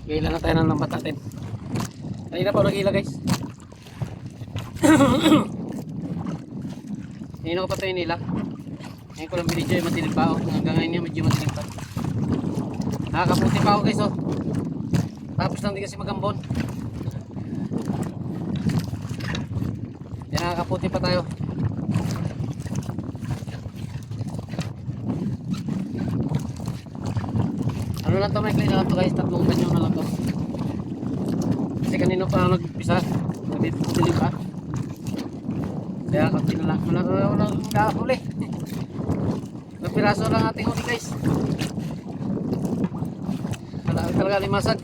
Gila na tayo ng lambat natin. Kanina pa nagila guys. Kanina ko pa ito yung nila. Ngayon ko lang binidyo yung madilim pa. Hanggang ngayon yung medyo madilim pa. Nakakaputi pa ako guys oh. Tapos lang di kasi magambon. Yan, nakakaputi pa tayo. Ano lang to, may clean na lang to guys, 3 tanyo na lang to. Kasi kanino pa nag-pisa, nabibili pa. Kaya kapti na lang, walang kahuli. Ilang piraso lang ating huli guys. Malaki talaga limasag.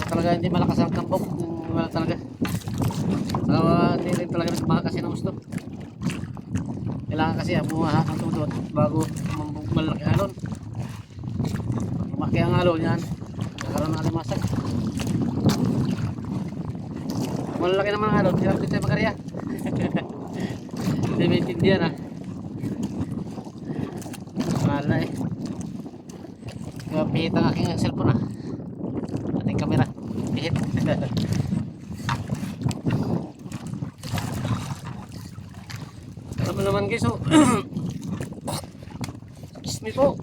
Talaga hindi malakas ang kambok, wala talaga. Hindi rin talaga nagmahal kasi ng gusto. Kailangan kasi bumaha ng tudot bago malaki alon. Lumaki ang alon yan, nagkaroon ng alimasag. Malalaki naman ang alon, hirap din tayo makarya. Hindi maintindihan ha. Wala eh. Pihit ang aking cellphone ha. Ating camera, pihit. Alam mo naman guys oh. Kiss me po.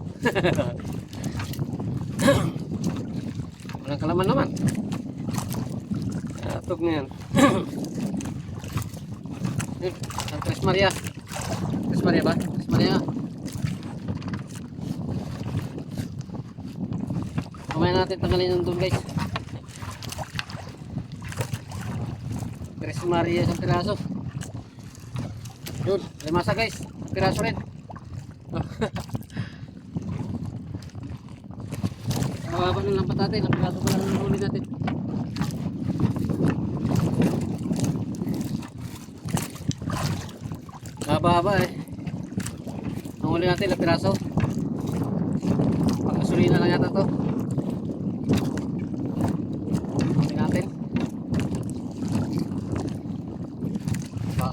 Walang kalaman naman. Atog na yan. Tres Maria. Tres Maria ba? Tres Maria. Mamaya natin tanggalin yung doon guys. Tres Maria sa piraso. Yun, limasa guys, piraso rin. Mababa na lang patate, ang piraso pa lang ang huli natin. Mababa eh. Ang huli natin, ang piraso. Pagkasulina lang yata to. Huli natin.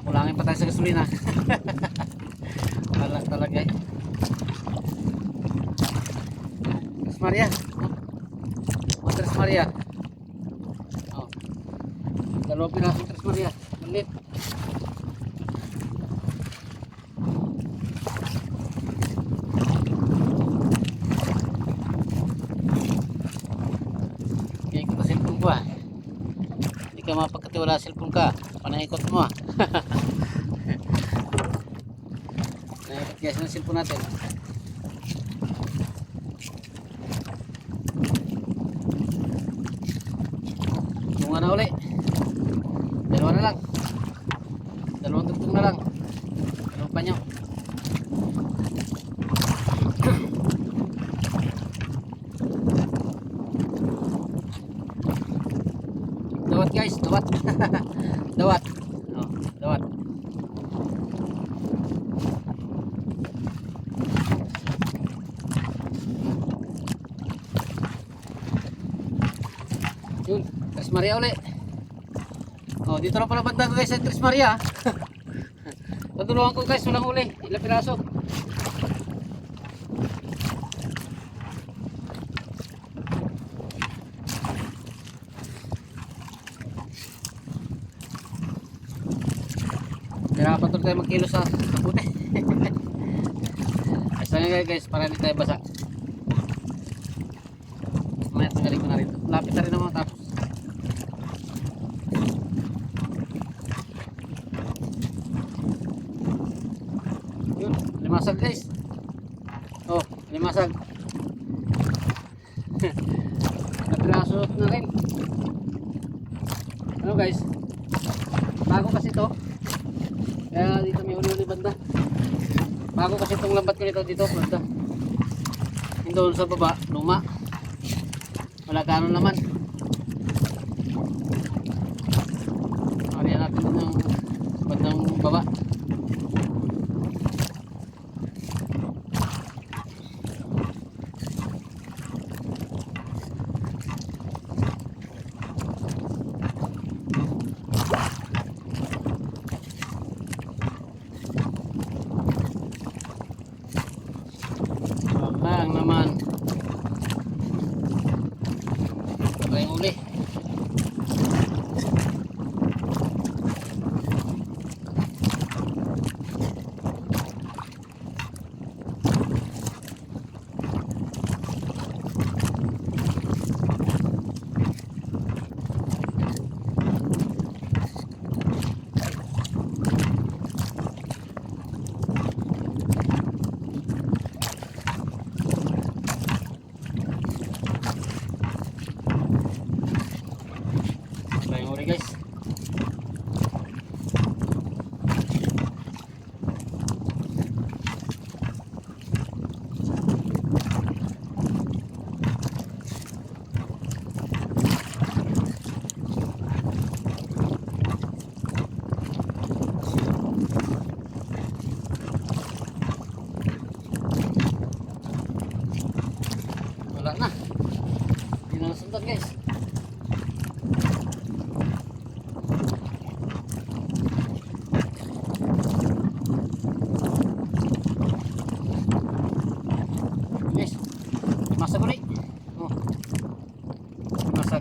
Kulangin pa tayo sa gasolina. Wala talaga eh. Tres Maria. Oh, Tres Maria. Oh. Dalawang piraso Tres Maria. Malit. Kaya ko pa cellphone ko ah. Hindi ka mapagkatiwala sa cellphone ka. Panaikot mo ah. Naikot guys ng cellphone natin. Bunga na uli. Dalawa na lang. Dalawang tugtog na lang. Dalawang panyo. Dawat guys, dawat. Dawat. Oh, dawat. Yun, Tres Maria ulit. Oh, dito lang pala banda guys sa Tres Maria. Tutulungan ko guys, walang uli. Ilang piraso. Hirapan tuloy tayo magkilo sa puti. Basta nga guys, para hindi tayo basa. Mamaya tanggalin ko na rin. Lapit na rin naman tapos. Yun, limasag guys. Oh, limasag. Napiraso na rin. Ano guys? Bago kasi to. Kaya dito may uli-uli banda. Bago kasi itong lambat ko dito banda. Yung doon sa baba, luma. Wala gano'n naman. Marihan natin ng bandang baba. Huli guys. Wala na. Hindi na nasundan guys. Guys, masag ulit. Oh. Masag.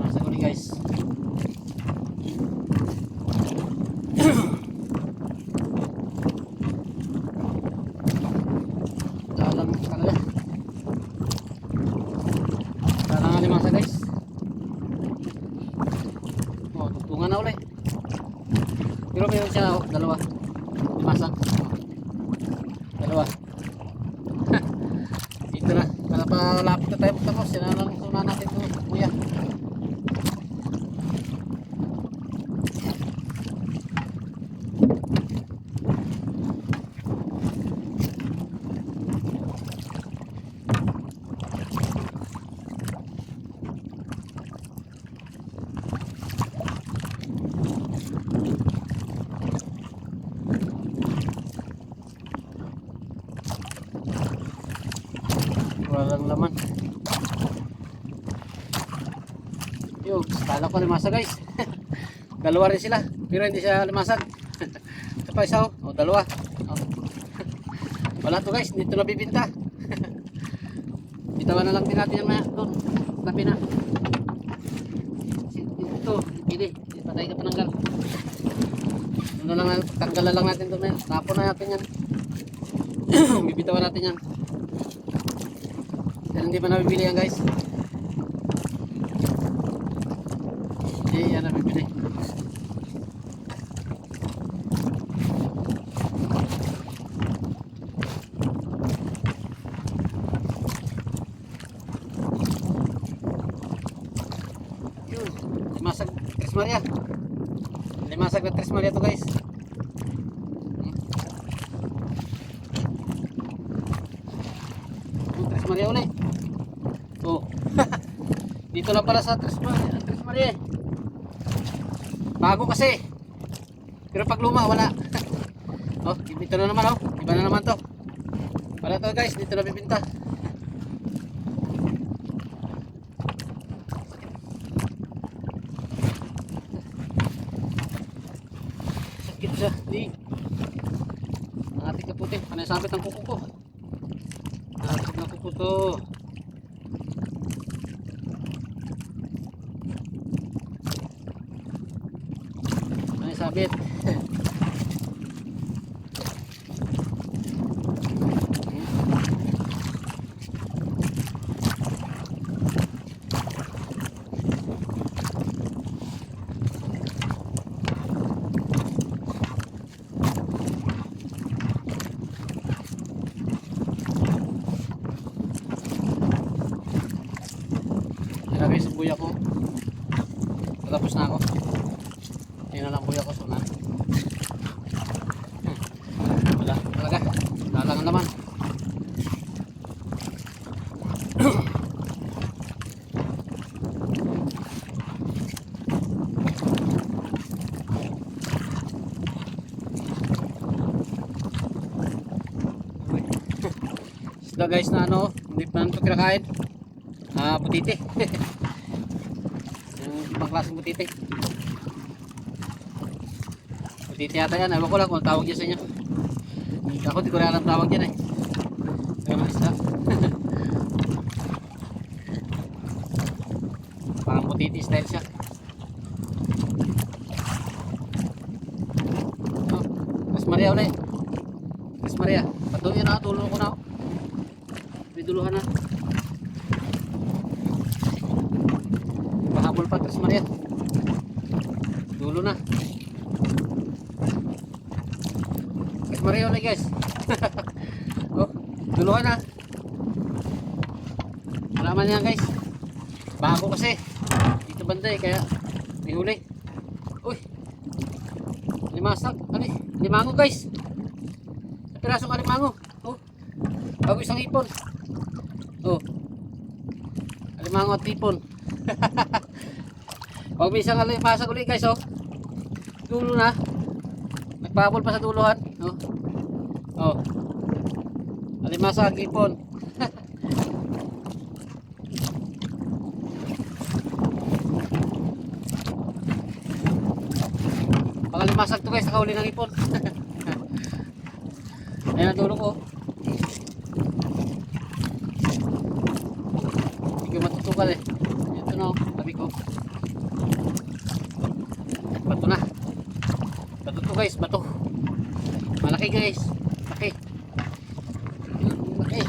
Masag ulit guys. Dalang talaga. Dalang alimasa guys. Oh, tugtungan na ulit. Pero meron siya oh, dalawa. Limasa. Oh. Dalawa. Dito na. Para pa lapit na tayo magtapos. Sinalang suna natin ito. Kuya. Walang laman. Yo, kala ko limasa guys. Dalawa rin sila, pero hindi siya limasag. Ito pa isa oh, dalawa. Oh. Wala to guys, dito na bibinta. Bitawan na lang din natin yan doon. Tapi na. Ito, pili. Patay ka pananggal. Ano lang, tanggalan lang natin doon. Tapon na natin yan. Bibitawan natin yan. Dahil hindi pa nabibili yan guys. Hindi yan nabibili. Yun, limasag Tres Maria. Limasag na Tres Maria to guys. Tres Maria ulit. Oh. Dito lang pala sa Tres Maria. Bago kasi. Pero pag luma wala. Oh, dito na naman oh. Iba na naman to. Wala to guys, dito na bibinta. Sakit siya. Di. Ang ating kaputi. Panay sabit ang kuko ko. Ating na kuko to. Sabit. Ilagay sa buya ko. Tapos na ako. Hindi na lang buya ko sunan. Wala talaga. Dalangan naman. Isda guys na ano, hindi pa nito kinakain. Butite. Yung ibang klaseng butite. Butite yata yan. Ewan ko lang kung tawag niya sa inyo. Ako di ko rin alam tawag yan eh. Kaya mga isda. Parang butite style siya. Oh, Tres Maria ulit. Tres Maria. Patuloy na. Tulong ko na. Biduluhan na. Pahabol pa Tres Maria. Dulo dulo na. Guys, Mario ulit guys. Oh, duluhan na. Wala man yan guys. Bago kasi. Dito banda eh, kaya may huli. Uy. Limasak. Ano eh? Limango guys. Sa pirasong alimango. Oh. Bago isang ipon. Oh. Alimango at ipon. Pag may isang alimasag ulit guys oh. Dulo na. Nagbabol pa sa duluhan. Oh. Oh. Alimasag, ipon. Pangalimasag to guys, nakahuli ng ipon. Ayan ang dulo ko. Hindi ko matutukan eh. Ito na, tabi ko. Bato na. Bato to guys, bato. Malaki guys. Malaki. Malaki.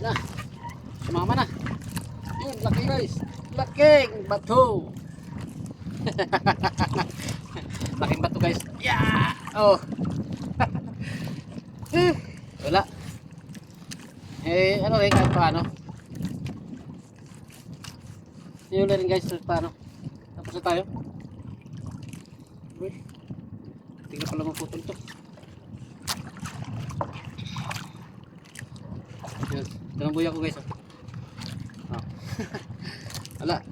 Na. Sumama na. Yun, laki guys. Laking bato. Laking bato guys. Yeah! Oh. Wala. Eh, ano rin, kahit paano. Yun na rin guys, kahit paano. Tapos na tayo. Uy. Tingnan pala maputol to. Yun. Ito ng buya ko guys. Oh. Wala.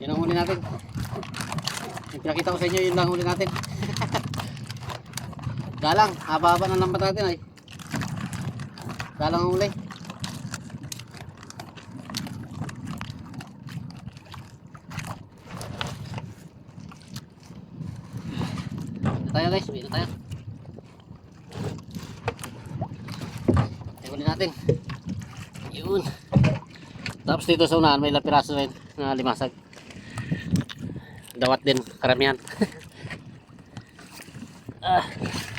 Yan ang huli natin. Yung pinakita ko sa inyo, yun lang huli natin. Galang, haba-haba ng lambat natin ay. Galang ang huli. Tayo guys, uwi na tayo. Huli natin. Yun. Tapos dito sa unahan may ilang piraso rin na limasag. Dawat din karamihan.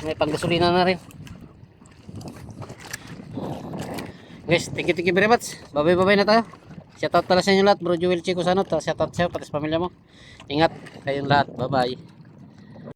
May panggasolina na rin. Guys, thank you very much. Bye-bye na tayo. Shoutout pala sa inyo lahat, Bro Joel Chico Sanot. Shoutout sa'yo, pati sa pamilya mo. Ingat kayong lahat. Bye-bye.